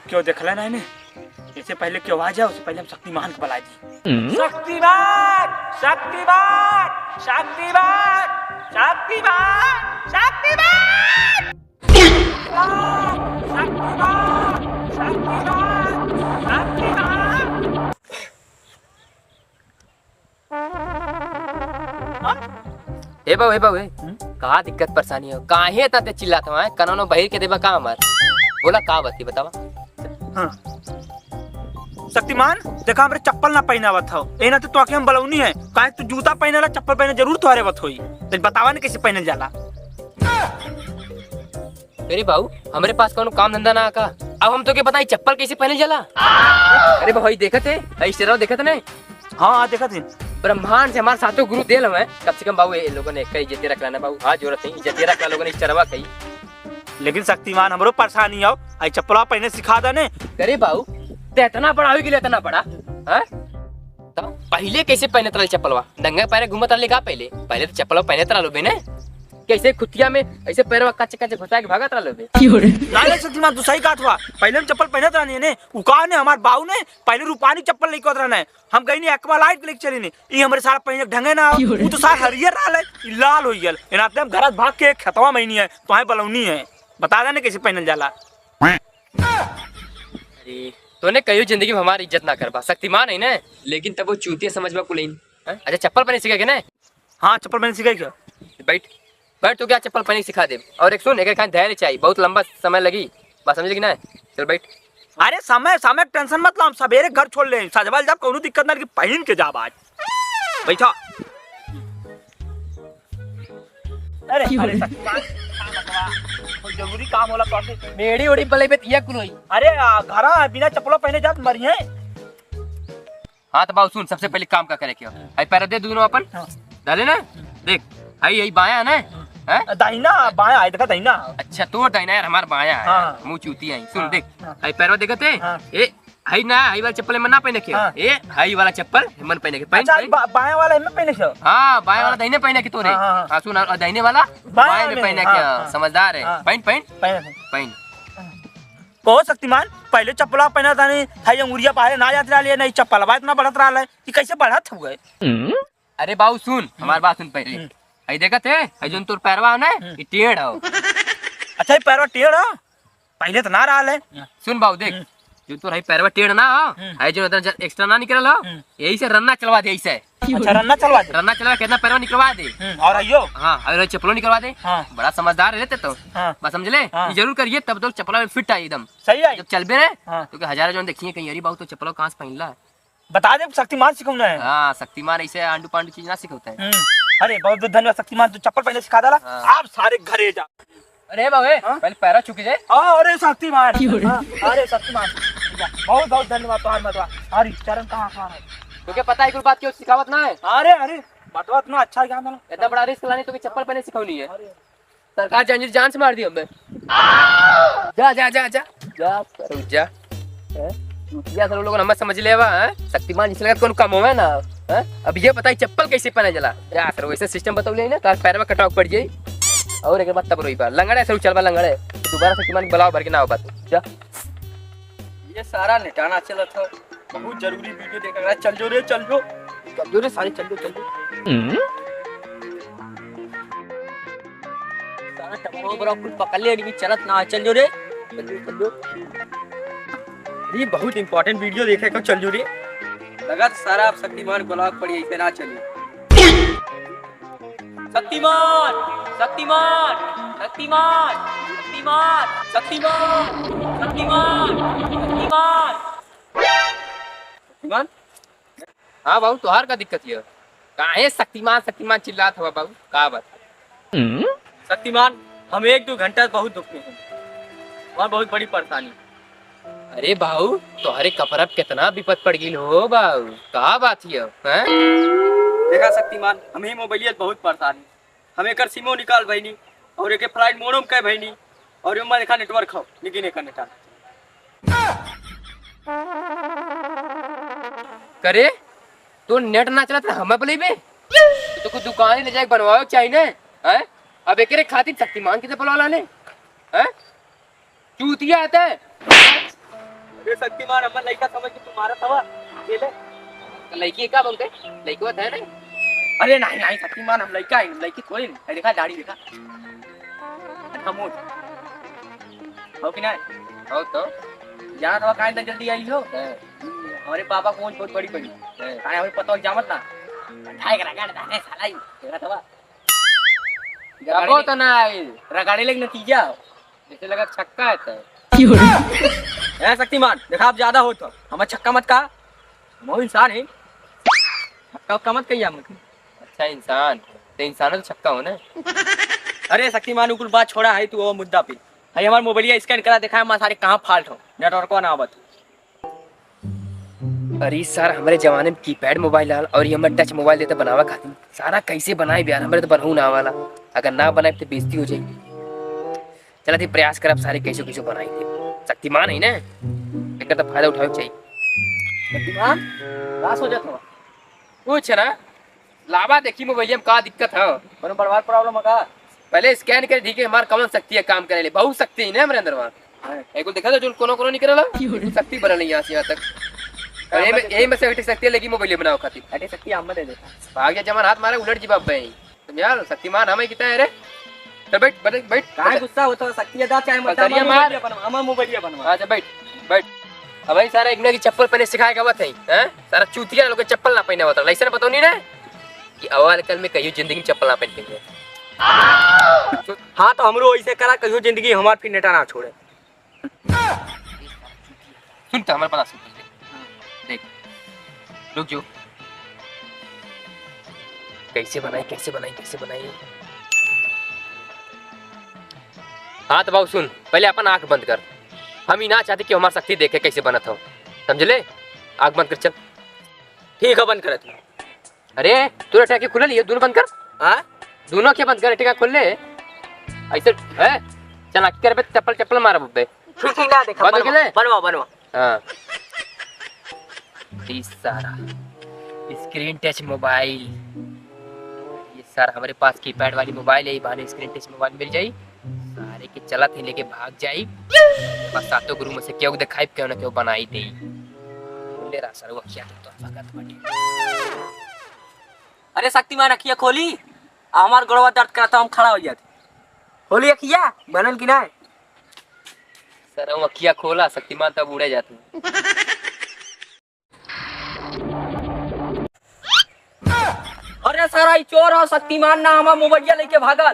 क्यों देखला ना इन्हें? इससे पहले क्यों आवाज है उससे पहले हम शक्तिमान को बुला दी। शक्तिमान शक्तिमान शक्तिमान शक्तिमान शक्तिमान शक्तिमान शक्तिमान। हे बाबू कहा दिक्कत परेशानी हो काहे तते चिल्लात हो कनो बहिर के देबा का हमार बोला का बती बतावा। हाँ। शक्तिमान देखा हमरे चप्पल ना पहनावत हो एना तो तोके हम बलौनी है काहे तू जूता पहनेला चप्पल पहने जरूर तोहरे वत होई तो बतावा ने कैसे पहनल जाला। अरे बाबू हमरे पास कोनो काम धंधा ना का अब हम तो के बताई चप्पल कैसे पहनल जाला। अरे भाई देखत है ऐसे देखत नहीं। हाँ देखत है ब्रह्मांड से हमारे साथों गुरु देल हमें कम से कम बाबू ये लोगों ने कई इज्जत रखला ना बाबू हाँ जरूरत नहीं इज्जत रखला लोगों ने चरवा कही। लेकिन शक्तिमान हमरो परेशानी आओ आई चप्पला पहने सिखा दे ने। अरे बाबू ते इतना बड़ा हो के लिए इतना बड़ा हैं तो पहले कैसे पहने तला चप्पलवा डंगा पैर घूमत रहले का पहले पहले तो चप्पलवा पहने तला लो बेने कैसे खुतिया में ऐसे पैरवा कच्चे कच्चे घुसा के भागत रहलो बे। ना शक्तिमान तू सही कहत हुआ पहले हम चप्पल पहनत रहनी ने उका ने हमार बाऊ ने पहले रूपानी चप्पल लेके रहना है हम कहीं नहीं एक्वा लाइट लेके चली ने ई हमरे सारा पहने ढंगे ना वो तो सारा हरियर रहले ई लाल होई गेल एनाते हम घर भाग के खेतवा महीनी है तोहे बलौनी है बता देने कैसे पहनल जाला। अरे तूने कहियो जिंदगी में हमारी इज्जत ना करबा शक्तिमान है ना लेकिन तब वो चूतिया समझबा कुलेन। अच्छा चप्पल पहने सिखा के ना। हाँ चप्पल पहने सिखाई क्या बैठ बैठ तो क्या चप्पल पहने सिखा दे और एक सुन एक धैर्य चाहिए बहुत लंबा समय लगी बात समझ लेगी ना चल बैठ। अरे समय समय टेंशन मत लो हम सवेरे घर छोड़ ले सजवाल जब कोनो दिक्कत ना कि पहन के जा आज बैठा। अरे कोई जरूरी काम होला तो मेड़ी ओड़ी बले पे तिया कुलोई। अरे घर बिना चप्पल पहने जा मरिए। हाँ तो बाबू सुन सबसे पहले काम का करे क्यों आई पैर दे दोनों अपन डाले ना देख आई यही बाया ना है दाहिना बाया आई देखा दाहिना। अच्छा तो दाहिना यार हमार बाया है हाँ। मुंह चूती आई सुन हाँ। देख आई पैरवा देखत है ए हाई ना हाई वाला चप्पल में ना पहने के ए हाई वाला चप्पल मन पहने के पहन बाया वाला में पहने के हाँ बाया वाला दाहिने पहने के तोरे हाँ सुन और दाहिने वाला बाएं में पहने के समझदार है पहन पहन पहन को शक्तिमान पहले चप्पला पहना था नहीं थाई अंगुरिया पहले ना जात रहा नहीं चप्पलवा इतना बढ़त रहा है कि कैसे बढ़त हुए। अरे बाबू सुन हमारी बात सुन पहले आई देखत है आई जोन तोर पैरवा ना ये टेढ़ हो। अच्छा ये पैरवा टेढ़ हो पहले तो ना रहा है। सुन बाबू देख जो तोर है पैरवा टेढ़ ना हो आई जो एक्स्ट्रा ना निकल हो यही से रन्ना चलवा दे ऐसे। अच्छा रन्ना चलवा कितना पैरवा निकलवा दे और आइयो हाँ और चप्पलों निकलवा दे। बड़ा समझदार रहते तो बस समझ ले जरूर करिए तब तो चप्पला फिट आई एकदम सही है जब चल बे रहे तो हजार जो देखिए कहीं अरे बाबू तो चप्पलों कहाँ से पहन ला बता दे शक्तिमान सिखाना है। हाँ शक्तिमान ऐसे आंडू पांडू चीज ना सिखाता है। अरे बहुत बहुत धन्यवाद शक्तिमान तू चप्पल पहले सिखा डाला आप सारे घरे जा। अरे बाबू पहले पैरा चुकी जाए। अरे शक्तिमान अरे शक्तिमान बहुत बहुत धन्यवाद तुम्हारा मतवा। अरे चरण कहाँ है तो क्या पता है कोई बात क्यों सिखावत ना है। अरे अरे बतवा इतना अच्छा ज्ञान डाला इतना बड़ा रिस्क लाने तो चप्पल पहले सिखानी है सरकार जान से मार दी हमें। जा जा जा जा जा जा या सब लोग हमें समझ ले शक्तिमान जिस लगा कौन कम होवे ना अब ये बताई चप्पल कैसे पहने जला जा सर वैसे सिस्टम बताओ ले ना तार पैर में कटाव पड़ जाए और एक बात तब रोई पर लंगड़ा सर चलवा लंगड़े दोबारा शक्तिमान बुलाओ भर के ना हो बात जा ये सारा निटाना चला था बहुत जरूरी वीडियो देख रहा चल जो रे सारे चल जो सारा टमारो बड़ा कुछ पकड़ ले नहीं चलत ना चल जो रे चल जो ये बहुत इंपॉर्टेंट वीडियो देखे को चल जो रे लगा सारा आप शक्तिमान ब्लॉग पड़ी ऐसे ना चलिए। शक्तिमान शक्तिमान शक्तिमान शक्तिमान शक्तिमान शक्तिमान शक्तिमान शक्तिमान। हाँ बाबू तुहार का दिक्कत है काहे शक्तिमान शक्तिमान चिल्लात हुआ बाबू का बात। शक्तिमान हम 1-2 घंटा बहुत दुख में हैं और बहुत बड़ी परेशानी। अरे बाबू तुम्हारे कपड़ा कितना विपद पड़ गई हो बाबू का बात है देखा शक्तिमान हम ही मोबाइल बहुत परेशानी हमें कर सिमो निकाल भईनी और एक फ्लाइट मोडम कह भईनी और यो देखा नेटवर्क हो लेकिन एक नेटा करे तो नेट ना चला हमें बोले बे तो कुछ दुकान ले जाके बनवाओ चाहिए ना है अब एक खातिर शक्तिमान किसे बुला लाने हैं चूतिया आता है अरे शक्तिमान हमन लइका समझ के तुम्हारा तवा ले लड़की का बोलते लड़की बात है नहीं। अरे नहीं नहीं शक्तिमान हम लइका है लइकी थोड़ी नहीं देखा दाढ़ी देखा खमोश हो कि नहीं हो तो जाना था काहे जल्दी आई हो हमारे पापा को बहुत बड़ी पड़ी काहे हमें पता हो जामत ना ढाई करा गाड़ दाने साला ही देखा था गबो तो ना आई रगाड़े लेके नतीजा जैसे लगा छक्का है तो ए शक्तिमान देखा आप ज्यादा हो तो हमें छक्का मत का वो इंसान है छक्का मत कहिए हम अच्छा इंसान तो इंसान तो छक्का हो ना। अरे शक्तिमान कुल बात छोड़ा है तू वो मुद्दा पे है हमारा मोबाइल स्कैन करा देखा है सारे कहाँ फाल्ट हो नेटवर्क ना आवत। अरे सर हमारे जमाने में कीपैड मोबाइल आल और ये हमारे टच मोबाइल देते बनावा खातिर सारा कैसे बनाए यार हमारे तो बनहू ना वाला अगर ना बनाए तो बेइज्जती हो जाएगी। चला थी प्रयास कर अब सारे कैसे कैसे बनाई थे शक्तिमान है ना एक तो फायदा उठावे चाहिए। शक्तिमान रास हो जाता कुछ ना लावा देखी मोबाइल में का दिक्कत है बनो बर्बाद प्रॉब्लम है का पहले स्कैन कर दी के हमार कमन शक्ति है काम करे ले बहुत शक्ति है ना हमारे अंदर वहां एक देखा था जो कोनो कोनो निकलला शक्ति बनल यहाँ से यहाँ तक और यही में से हटी शक्ति है लेकिन मोबाइल बनाओ खातिर हटे शक्ति हम दे देता भाग जा जमान हाथ मारे उलट जीवा भाई तुम यार शक्तिमान हमें कितना है रे चल बैठ बैठ बैठ काहे गुस्सा होता शक्ति अदा चाहे मत करिया मार हम मोबाइल बनवा अच्छा बैठ बैठ अब भाई सारा एक की चप्पल पहने सिखाए का बात है हैं सारा चूतिया लोग चप्पल ना पहने होता लाइसेंस बताओ नहीं ना कि अवाल कल में कहियो जिंदगी में चप्पल ना पहन के हाँ तो हमरो ऐसे करा कहियो जिंदगी हमार फिर नेटा ना छोड़े सुन तो हमारे पास देख रुक जो कैसे बनाई हाँ तो बाबू सुन पहले अपन आंख बंद कर हम ही ना चाहते कि हमारी शक्ति देखे कैसे बनत हो समझ ले आंख बंद कर चल ठीक है बंद कर तू अरे तू अटैक खुले लिए दोनों बंद कर हाँ दोनों क्या बंद कर अटैक खोल ले ऐसे है चल आंख कर बे चप्पल मारा बब्बे ठीक ना देखा बंद कर ले बनवा हाँ सारा स्क्रीन टच मोबाइल ये सारा हमारे पास कीपैड वाली मोबाइल है बहाने स्क्रीन टच मोबाइल मिल जाई सारे के चला थे लेके भाग जाई बस सातों गुरु में से क्यों दिखाई क्यों ना क्यों बनाई दे बोले रा सर वो क्या तो भगत बड़ी। अरे शक्तिमान अखिया खोली हमार गोड़वा दर्द करता हम खड़ा हो जाते खोली अखिया बनल की ना सर वो अखिया खोला शक्तिमान तब उड़े जाते अरे सारा चोर हो शक्तिमान ना हमार मोबाइल लेके भागल